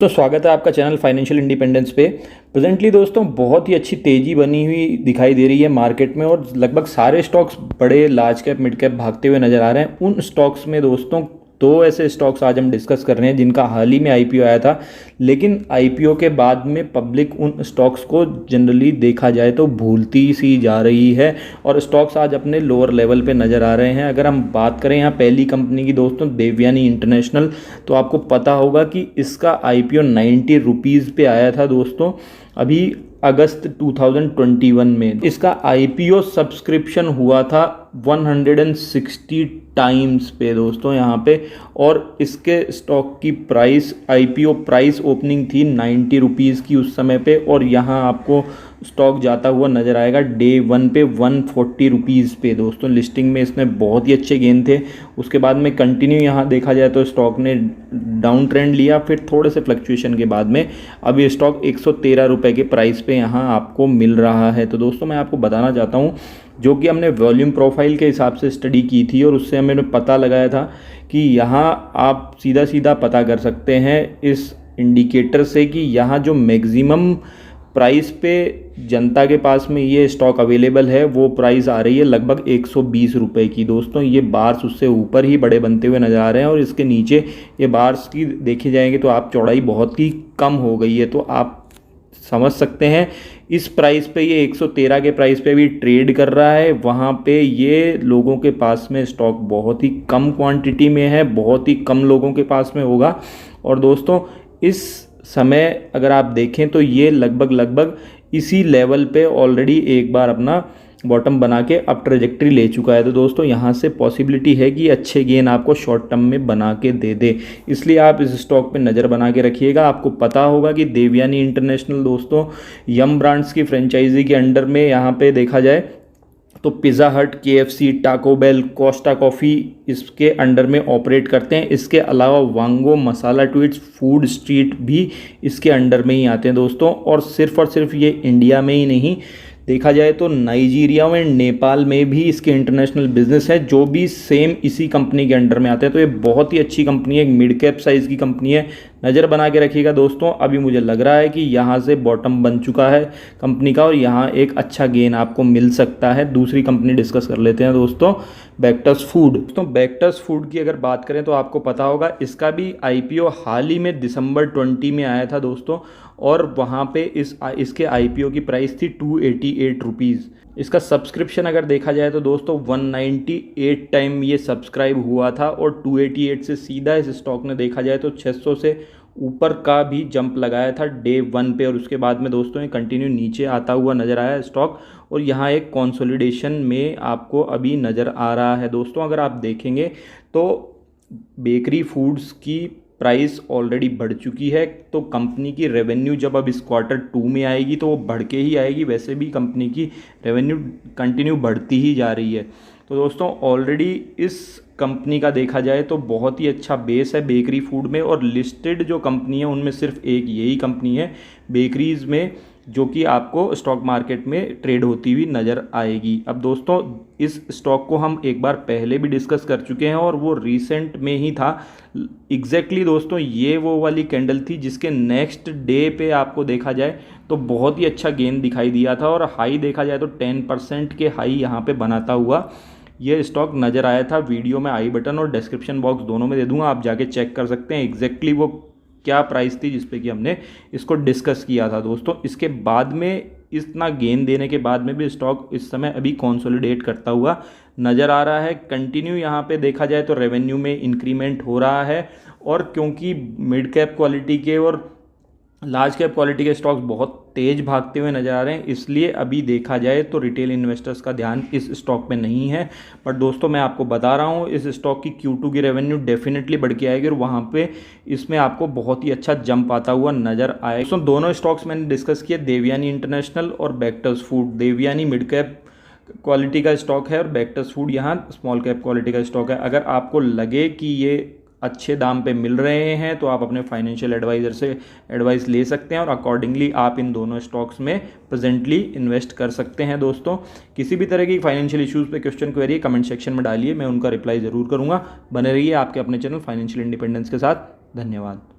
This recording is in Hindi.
तो स्वागत है आपका चैनल फाइनेंशियल इंडिपेंडेंस पे। प्रेजेंटली दोस्तों बहुत ही अच्छी तेज़ी बनी हुई दिखाई दे रही है मार्केट में और लगभग सारे स्टॉक्स बड़े लार्ज कैप मिड कैप भागते हुए नज़र आ रहे हैं। उन स्टॉक्स में दोस्तों दो ऐसे स्टॉक्स आज हम डिस्कस कर रहे हैं जिनका हाल ही में आईपीओ आया था, लेकिन आईपीओ के बाद में पब्लिक उन स्टॉक्स को जनरली देखा जाए तो भूलती सी जा रही है और स्टॉक्स आज अपने लोअर लेवल पे नज़र आ रहे हैं। अगर हम बात करें यहाँ पहली कंपनी की दोस्तों देवयानी इंटरनेशनल, तो आपको पता होगा कि इसका आईपीओ 90 रुपीज़ पे आया था दोस्तों, अभी अगस्त 2021 में। इसका आईपीओ सब्सक्रिप्शन हुआ था 160 टाइम्स पे दोस्तों यहाँ पे, और इसके स्टॉक की प्राइस आईपीओ प्राइस ओपनिंग थी 90 रुपीज़ की उस समय पे, और यहाँ आपको स्टॉक जाता हुआ नज़र आएगा डे वन पे 140 रुपीज़ पे दोस्तों। लिस्टिंग में इसने बहुत ही अच्छे गेन थे, उसके बाद में कंटिन्यू यहाँ देखा जाए तो स्टॉक ने डाउन ट्रेंड लिया, फिर थोड़े से फ्लक्चुएशन के बाद में अब ये स्टॉक 113 रुपये के प्राइस पे यहाँ आपको मिल रहा है। तो दोस्तों मैं आपको बताना चाहता हूँ, जो कि हमने वॉल्यूम प्रोफाइल के हिसाब से स्टडी की थी और उससे हमें पता लगाया था कि यहाँ आप सीधा सीधा पता कर सकते हैं इस इंडिकेटर से कि यहाँ जो मैक्सिमम प्राइस पे जनता के पास में ये स्टॉक अवेलेबल है वो प्राइस आ रही है लगभग 120 रुपये की दोस्तों। ये बार्स उससे ऊपर ही बड़े बनते हुए नज़र आ रहे हैं और इसके नीचे ये बार्स की देखे जाएंगे तो आप चौड़ाई बहुत ही कम हो गई है। तो आप समझ सकते हैं इस प्राइस पे ये 113 के प्राइस पे भी ट्रेड कर रहा है, वहाँ पे ये लोगों के पास में स्टॉक बहुत ही कम क्वांटिटी में है, बहुत ही कम लोगों के पास में होगा। और दोस्तों इस समय अगर आप देखें तो ये लगभग इसी लेवल पे ऑलरेडी एक बार अपना बॉटम बना के अब ट्रेजेक्ट्री ले चुका है। तो दोस्तों यहाँ से पॉसिबिलिटी है कि अच्छे गेन आपको शॉर्ट टर्म में बना के दे दे, इसलिए आप इस स्टॉक पे नज़र बना के रखिएगा। आपको पता होगा कि देवयानी इंटरनेशनल दोस्तों यम ब्रांड्स की फ्रेंचाइजी के अंडर में यहाँ पे देखा जाए तो pizza hut, KFC, taco bell, costa coffee इसके अंडर में ऑपरेट करते हैं। इसके अलावा Vaango, masala tweets, food street भी इसके अंडर में ही आते हैं दोस्तों। और सिर्फ ये इंडिया में ही नहीं, देखा जाए तो नाइजीरिया में, नेपाल में भी इसके इंटरनेशनल बिजनेस है जो भी सेम इसी कंपनी के अंडर में आते हैं। तो ये बहुत ही अच्छी कंपनी है, एक मिड कैप साइज़ की कंपनी है, नज़र बना के रखिएगा दोस्तों। अभी मुझे लग रहा है कि यहाँ से बॉटम बन चुका है कंपनी का और यहाँ एक अच्छा गेन आपको मिल सकता है। दूसरी कंपनी डिस्कस कर लेते हैं दोस्तों, बैक्टस फूड। दोस्तों बैक्टस फूड की अगर बात करें तो आपको पता होगा इसका भी आईपीओ हाल ही में दिसंबर 20 में आया था दोस्तों, और वहाँ पे इसके आईपीओ की प्राइस थी 288 रुपीज़। इसका सब्सक्रिप्शन अगर देखा जाए तो दोस्तों 198 टाइम ये सब्सक्राइब हुआ था और 288 से सीधा इस स्टॉक ने देखा जाए तो 600 से ऊपर का भी जंप लगाया था डे वन पे, और उसके बाद में दोस्तों ये कंटिन्यू नीचे आता हुआ नज़र आया स्टॉक, और यहाँ एक कंसोलिडेशन में आपको अभी नज़र आ रहा है दोस्तों। अगर आप देखेंगे तो बेकरी फूड्स की प्राइस ऑलरेडी बढ़ चुकी है, तो कंपनी की रेवेन्यू जब अब इस क्वार्टर 2 में आएगी तो वो बढ़ के ही आएगी। वैसे भी कंपनी की रेवेन्यू कंटिन्यू बढ़ती ही जा रही है। तो दोस्तों ऑलरेडी इस कंपनी का देखा जाए तो बहुत ही अच्छा बेस है बेकरी फूड में, और लिस्टेड जो कंपनी है उनमें सिर्फ एक यही कंपनी है बेकरीज़ में जो कि आपको स्टॉक मार्केट में ट्रेड होती हुई नज़र आएगी। अब दोस्तों इस स्टॉक को हम एक बार पहले भी डिस्कस कर चुके हैं और वो रीसेंट में ही था। एग्जैक्टली दोस्तों ये वो वाली कैंडल थी जिसके नेक्स्ट डे पे आपको देखा जाए तो बहुत ही अच्छा गेन दिखाई दिया था, और हाई देखा जाए तो 10% के हाई यहाँ पे बनाता हुआ ये स्टॉक नज़र आया था। वीडियो में आई बटन और डिस्क्रिप्शन बॉक्स दोनों में दे दूंगा, आप जाके चेक कर सकते हैं एग्जैक्टली वो क्या प्राइस थी जिस पे कि हमने इसको डिस्कस किया था दोस्तों। इसके बाद में इतना गेन देने के बाद में भी स्टॉक इस समय अभी कंसोलिडेट करता हुआ नज़र आ रहा है। कंटिन्यू यहाँ पे देखा जाए तो रेवेन्यू में इंक्रीमेंट हो रहा है, और क्योंकि मिड कैप क्वालिटी के और लार्ज कैप क्वालिटी के स्टॉक्स बहुत तेज़ भागते हुए नज़र आ रहे हैं, इसलिए अभी देखा जाए तो रिटेल इन्वेस्टर्स का ध्यान इस स्टॉक पे नहीं है। बट दोस्तों मैं आपको बता रहा हूँ इस स्टॉक की Q2 की रेवेन्यू डेफिनेटली बढ़ के आएगी और वहाँ पे इसमें आपको बहुत ही अच्छा जंप आता हुआ नज़र आएगा। दोस्तों दोनों स्टॉक्स मैंने डिस्कस किए, देवयानी इंटरनेशनल और बैक्टस food. Devyani mid cap quality का स्टॉक है और बैक्टस फूड यहाँ स्मॉल कैप क्वालिटी का स्टॉक है। अगर आपको लगे कि ये अच्छे दाम पे मिल रहे हैं तो आप अपने फाइनेंशियल एडवाइज़र से एडवाइस ले सकते हैं और अकॉर्डिंगली आप इन दोनों स्टॉक्स में प्रेजेंटली इन्वेस्ट कर सकते हैं। दोस्तों किसी भी तरह की फाइनेंशियल इश्यूज़ पे क्वेश्चन क्वेरी कमेंट सेक्शन में डालिए, मैं उनका रिप्लाई ज़रूर करूँगा। बने रहिए आपके अपने चैनल फाइनेंशियल इंडिपेंडेंस के साथ। धन्यवाद।